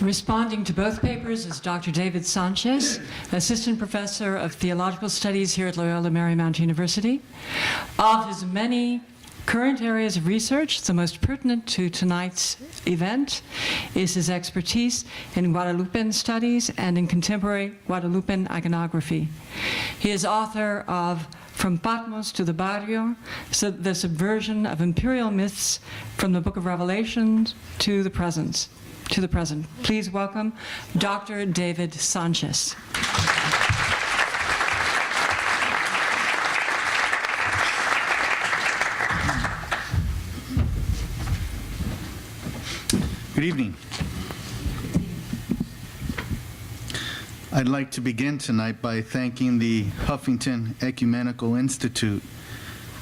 Responding to both papers is Dr. David Sanchez, Assistant Professor of Theological Studies here at Loyola Marymount University. Of his many current areas of research, the most pertinent to tonight's event is his expertise in Guadalupean studies and in contemporary Guadalupean iconography. He is author of From Patmos to the Barrio, the subversion of imperial myths from the Book of Revelation to the present. Please welcome Dr. David Sanchez. Good evening. I'd like to begin tonight by thanking the Huffington Ecumenical Institute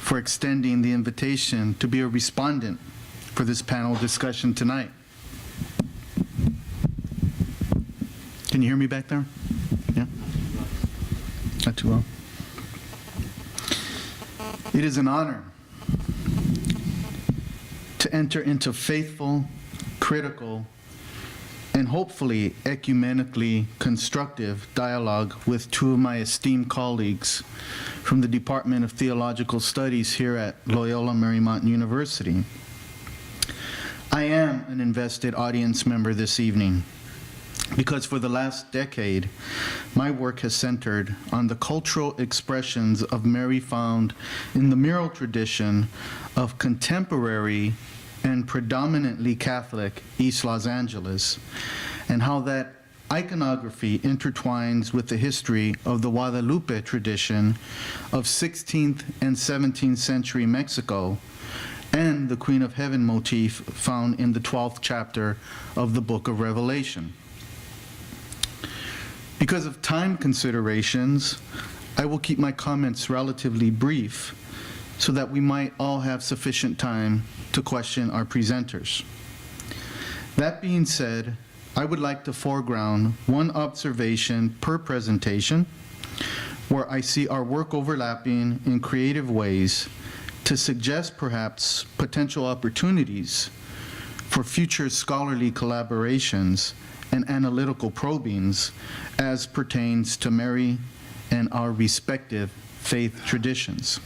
for extending the invitation to be a respondent for this panel discussion tonight. Can you hear me back there? Yeah? Not too well. It is an honor to enter into faithful, critical, and hopefully ecumenically constructive dialogue with two of my esteemed colleagues from the Department of Theological Studies here at Loyola Marymount University. I am an invested audience member this evening because for the last decade, my work has centered on the cultural expressions of Mary found in the mural tradition of contemporary and predominantly Catholic East Los Angeles, and how that iconography intertwines with the history of the Guadalupe tradition of 16th and 17th century Mexico and the Queen of Heaven motif found in the 12th chapter of the Book of Revelation. Because of time considerations, I will keep my comments relatively brief so that we might all have sufficient time to question our presenters. That being said, I would like to foreground one observation per presentation where I see our work overlapping in creative ways to suggest perhaps potential opportunities for future scholarly collaborations and analytical probings as pertains to Mary and our respective faith traditions.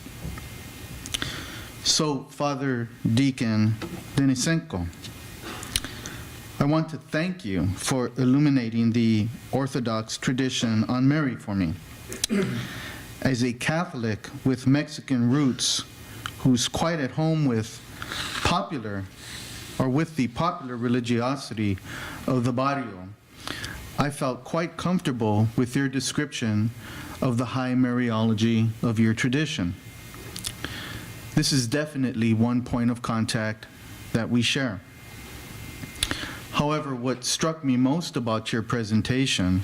So, Father Deacon Denisenko, I want to thank you for illuminating the Orthodox tradition on Mary for me. As a Catholic with Mexican roots who's quite at home with the popular religiosity of the barrio, I felt quite comfortable with your description of the high Mariology of your tradition. This is definitely one point of contact that we share. However, what struck me most about your presentation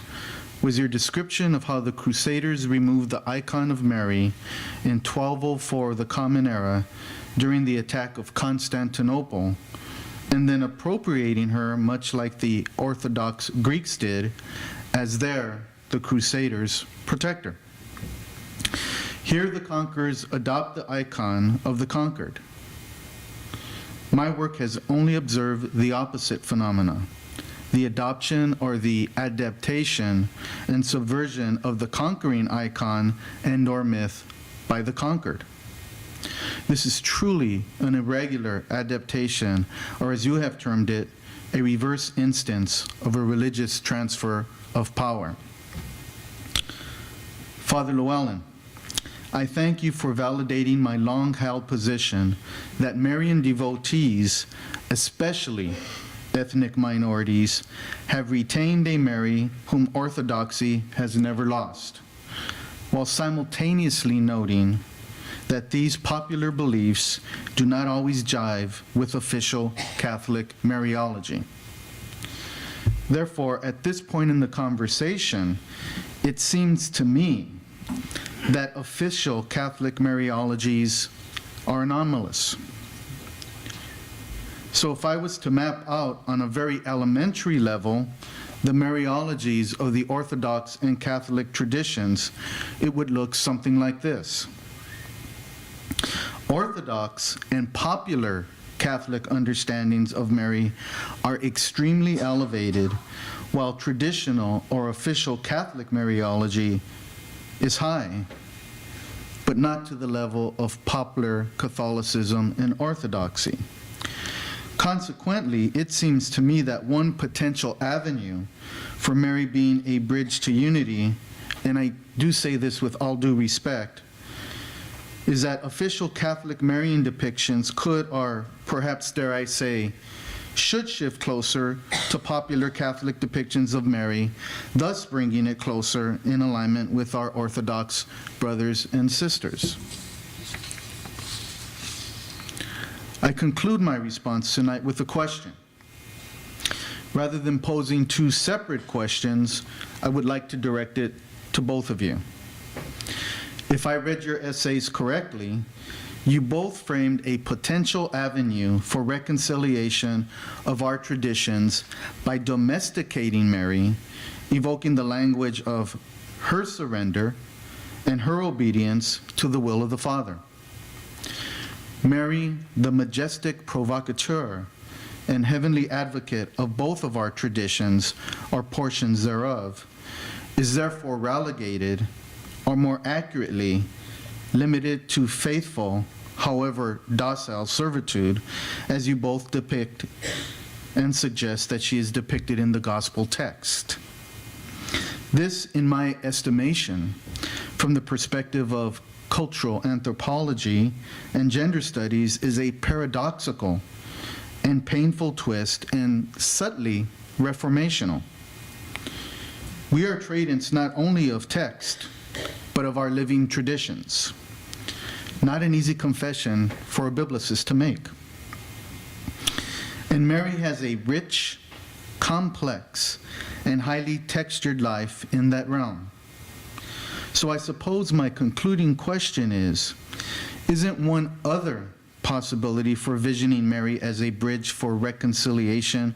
was your description of how the Crusaders removed the icon of Mary in 1204, the Common Era, during the attack of Constantinople, and then appropriating her, much like the Orthodox Greeks did, as the Crusaders' protector. Here the conquerors adopt the icon of the conquered. My work has only observed the opposite phenomena, the adoption or the adaptation and subversion of the conquering icon and/or myth by the conquered. This is truly an irregular adaptation, or as you have termed it, a reverse instance of a religious transfer of power. Father Llewellyn, I thank you for validating my long-held position that Marian devotees, especially ethnic minorities, have retained a Mary whom Orthodoxy has never lost, while simultaneously noting that these popular beliefs do not always jive with official Catholic Mariology. Therefore, at this point in the conversation, it seems to me that official Catholic Mariologies are anomalous. So if I was to map out on a very elementary level the Mariologies of the Orthodox and Catholic traditions, it would look something like this. Orthodox and popular Catholic understandings of Mary are extremely elevated, while traditional or official Catholic Mariology is high, but not to the level of popular Catholicism and Orthodoxy. Consequently, it seems to me that one potential avenue for Mary being a bridge to unity, and I do say this with all due respect, is that official Catholic Marian depictions could, or perhaps dare I say, should shift closer to popular Catholic depictions of Mary, thus bringing it closer in alignment with our Orthodox brothers and sisters. I conclude my response tonight with a question. Rather than posing two separate questions, I would like to direct it to both of you. If I read your essays correctly, you both framed a potential avenue for reconciliation of our traditions by domesticating Mary, evoking the language of her surrender and her obedience to the will of the Father. Mary, the majestic provocateur and heavenly advocate of both of our traditions, or portions thereof, is therefore relegated, or more accurately, limited to faithful, however docile servitude, as you both depict and suggest that she is depicted in the gospel text. This, in my estimation, from the perspective of cultural anthropology and gender studies, is a paradoxical and painful twist and subtly reformational. We are tradents not only of text, but of our living traditions. Not an easy confession for a biblicist to make. And Mary has a rich, complex, and highly textured life in that realm. So I suppose my concluding question is, isn't one other possibility for visioning Mary as a bridge for reconciliation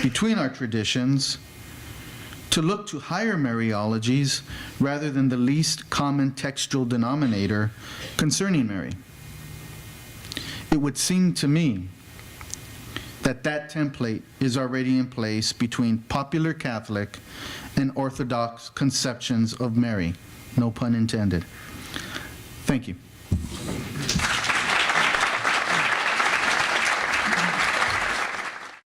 between our traditions to look to higher Mariologies rather than the least common textual denominator concerning Mary? It would seem to me that that template is already in place between popular Catholic and Orthodox conceptions of Mary. No pun intended. Thank you.